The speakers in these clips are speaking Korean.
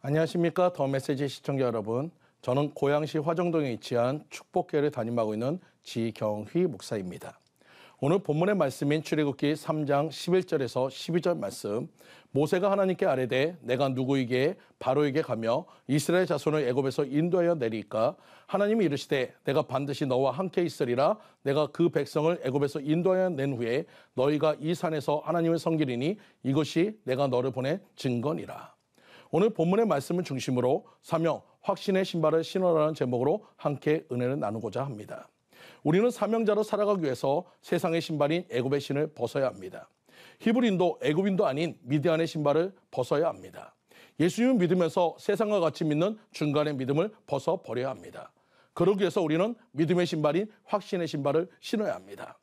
안녕하십니까. 더 메시지 시청자 여러분. 저는 고양시 화정동에 위치한 축복교회를 담임하고 있는 지경휘 목사입니다. 오늘 본문의 말씀인 출애굽기 3장 11절에서 12절 말씀, 모세가 하나님께 아뢰되 내가 누구에게 바로에게 가며 이스라엘 자손을 애굽에서 인도하여 내리까 하나님이 이르시되 내가 반드시 너와 함께 있으리라. 내가 그 백성을 애굽에서 인도하여 낸 후에 너희가 이 산에서 하나님을 섬기리니 이것이 내가 너를 보낸 증거니라. 오늘 본문의 말씀을 중심으로 사명, 확신의 신발을 신으라는 제목으로 함께 은혜를 나누고자 합니다. 우리는 사명자로 살아가기 위해서 세상의 신발인 애굽의 신을 벗어야 합니다. 히브리인도 애굽인도 아닌 미디안의 신발을 벗어야 합니다. 예수님을 믿으면서 세상과 같이 믿는 중간의 믿음을 벗어버려야 합니다. 그러기 위해서 우리는 믿음의 신발인 확신의 신발을 신어야 합니다.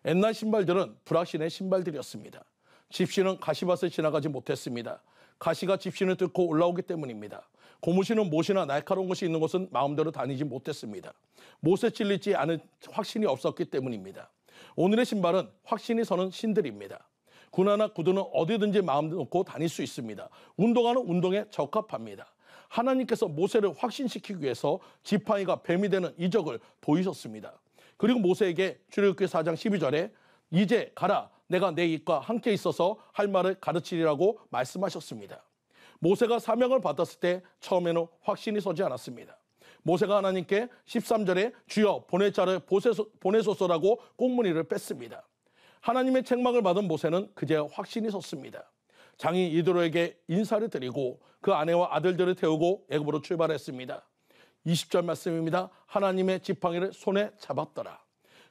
옛날 신발들은 불확신의 신발들이었습니다. 집신은 가시밭을 지나가지 못했습니다. 가시가 집신을 뚫고 올라오기 때문입니다. 고무신은 못이나 날카로운 것이 있는 곳은 마음대로 다니지 못했습니다. 못에 찔리지 않은 확신이 없었기 때문입니다. 오늘의 신발은 확신이 서는 신들입니다. 군화나 구두는 어디든지 마음 놓고 다닐 수 있습니다. 운동화는 운동에 적합합니다. 하나님께서 모세를 확신시키기 위해서 지팡이가 뱀이 되는 이적을 보이셨습니다. 그리고 모세에게 출애굽기 4장 12절에 이제 가라. 내가 내 입과 함께 있어서 할 말을 가르치리라고 말씀하셨습니다. 모세가 사명을 받았을 때 처음에는 확신이 서지 않았습니다. 모세가 하나님께 13절에 주여 보낼 자를 보내소서라고 꽁무니를 뺐습니다. 하나님의 책망을 받은 모세는 그제야 확신이 섰습니다. 장인 이드로에게 인사를 드리고 그 아내와 아들들을 태우고 애굽으로 출발했습니다. 20절 말씀입니다. 하나님의 지팡이를 손에 잡았더라.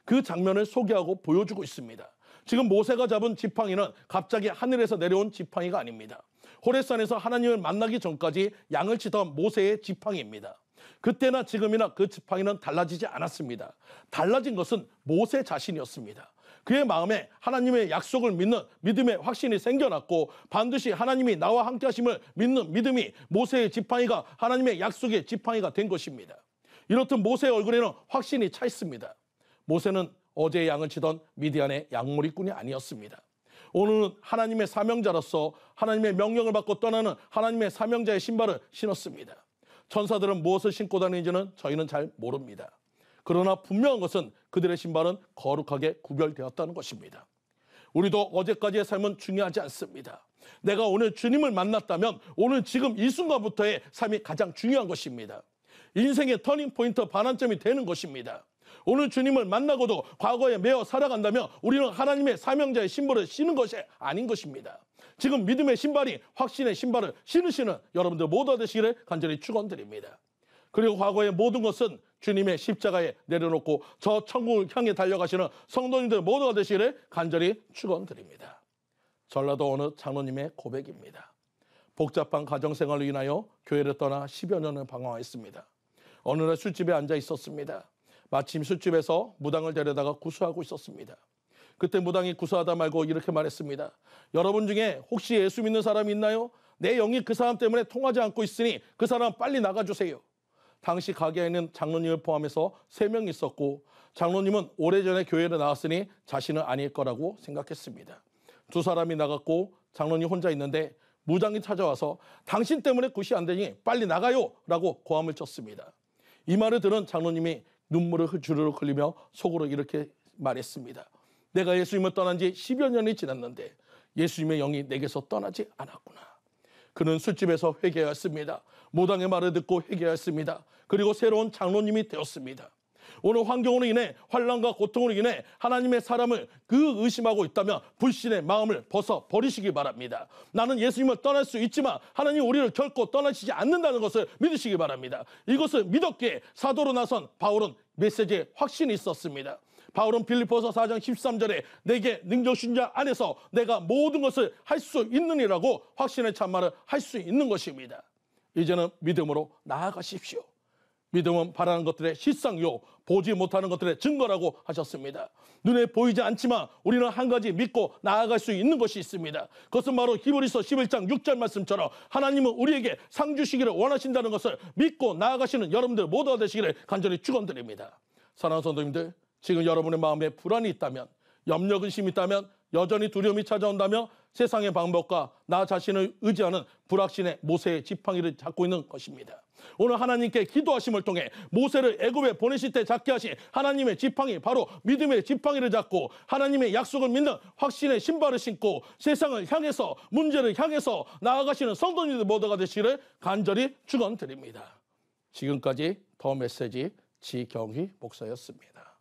그 장면을 소개하고 보여주고 있습니다. 지금 모세가 잡은 지팡이는 갑자기 하늘에서 내려온 지팡이가 아닙니다. 호렙산에서 하나님을 만나기 전까지 양을 치던 모세의 지팡이입니다. 그때나 지금이나 그 지팡이는 달라지지 않았습니다. 달라진 것은 모세 자신이었습니다. 그의 마음에 하나님의 약속을 믿는 믿음의 확신이 생겨났고 반드시 하나님이 나와 함께 하심을 믿는 믿음이 모세의 지팡이가 하나님의 약속의 지팡이가 된 것입니다. 이렇듯 모세의 얼굴에는 확신이 차 있습니다. 모세는 어제 양을 치던 미디안의 양무리꾼이 아니었습니다. 오늘은 하나님의 사명자로서 하나님의 명령을 받고 떠나는 하나님의 사명자의 신발을 신었습니다. 천사들은 무엇을 신고 다니는지는 저희는 잘 모릅니다. 그러나 분명한 것은 그들의 신발은 거룩하게 구별되었다는 것입니다. 우리도 어제까지의 삶은 중요하지 않습니다. 내가 오늘 주님을 만났다면 오늘 지금 이 순간부터의 삶이 가장 중요한 것입니다. 인생의 터닝포인트 반환점이 되는 것입니다. 오늘 주님을 만나고도 과거에 매어 살아간다면 우리는 하나님의 사명자의 신발을 신은 것이 아닌 것입니다. 지금 믿음의 신발이 확신의 신발을 신으시는 여러분들 모두 되시기를 간절히 축원드립니다. 그리고 과거의 모든 것은 주님의 십자가에 내려놓고 저 천국을 향해 달려가시는 성도님들 모두가 되시기를 간절히 축원드립니다. 전라도 어느 장로님의 고백입니다. 복잡한 가정생활로 인하여 교회를 떠나 10여 년을 방황했습니다. 어느 날 술집에 앉아 있었습니다. 마침 술집에서 무당을 데려다가 구수하고 있었습니다. 그때 무당이 구수하다 말고 이렇게 말했습니다. 여러분 중에 혹시 예수 믿는 사람이 있나요? 내 영이 그 사람 때문에 통하지 않고 있으니 그 사람 빨리 나가주세요. 당시 가게에 있는 장로님을 포함해서 3명 있었고 장로님은 오래전에 교회를 나왔으니 자신은 아닐 거라고 생각했습니다. 2사람이 나갔고 장로님 혼자 있는데 무당이 찾아와서 당신 때문에 굿이 안 되니 빨리 나가요 라고 고함을 쳤습니다. 이 말을 들은 장로님이 눈물을 주르륵 흘리며 속으로 이렇게 말했습니다. 내가 예수님을 떠난 지 10여 년이 지났는데 예수님의 영이 내게서 떠나지 않았구나. 그는 술집에서 회개하였습니다. 무당의 말을 듣고 회개하였습니다. 그리고 새로운 장로님이 되었습니다. 오늘 환경으로 인해 환난과 고통으로 인해 하나님의 사람을 의심하고 있다면 불신의 마음을 벗어버리시기 바랍니다. 나는 예수님을 떠날 수 있지만 하나님 우리를 결코 떠나시지 않는다는 것을 믿으시기 바랍니다. 이것을 믿었기에 사도로 나선 바울은 메시지에 확신이 있었습니다. 바울은 빌립보서 4장 13절에 내게 능력 주신 자 안에서 내가 모든 것을 할 수 있느니라고 확신의 참말을 할 수 있는 것입니다. 이제는 믿음으로 나아가십시오. 믿음은 바라는 것들의 실상요 보지 못하는 것들의 증거라고 하셨습니다. 눈에 보이지 않지만 우리는 한 가지 믿고 나아갈 수 있는 것이 있습니다. 그것은 바로 히브리서 11장 6절 말씀처럼 하나님은 우리에게 상 주시기를 원하신다는 것을 믿고 나아가시는 여러분들 모두가 되시기를 간절히 축원드립니다. 사랑하는 성도님들, 지금 여러분의 마음에 불안이 있다면, 염려 근심이 있다면 여전히 두려움이 찾아온다며 세상의 방법과 나 자신을 의지하는 불확신의 모세의 지팡이를 잡고 있는 것입니다. 오늘 하나님께 기도하심을 통해 모세를 애굽에 보내실 때 잡게 하신 하나님의 지팡이, 바로 믿음의 지팡이를 잡고 하나님의 약속을 믿는 확신의 신발을 신고 세상을 향해서, 문제를 향해서 나아가시는 성도님들 모두가 되시기를 간절히 축원드립니다. 지금까지 더 메시지 지경휘 목사였습니다.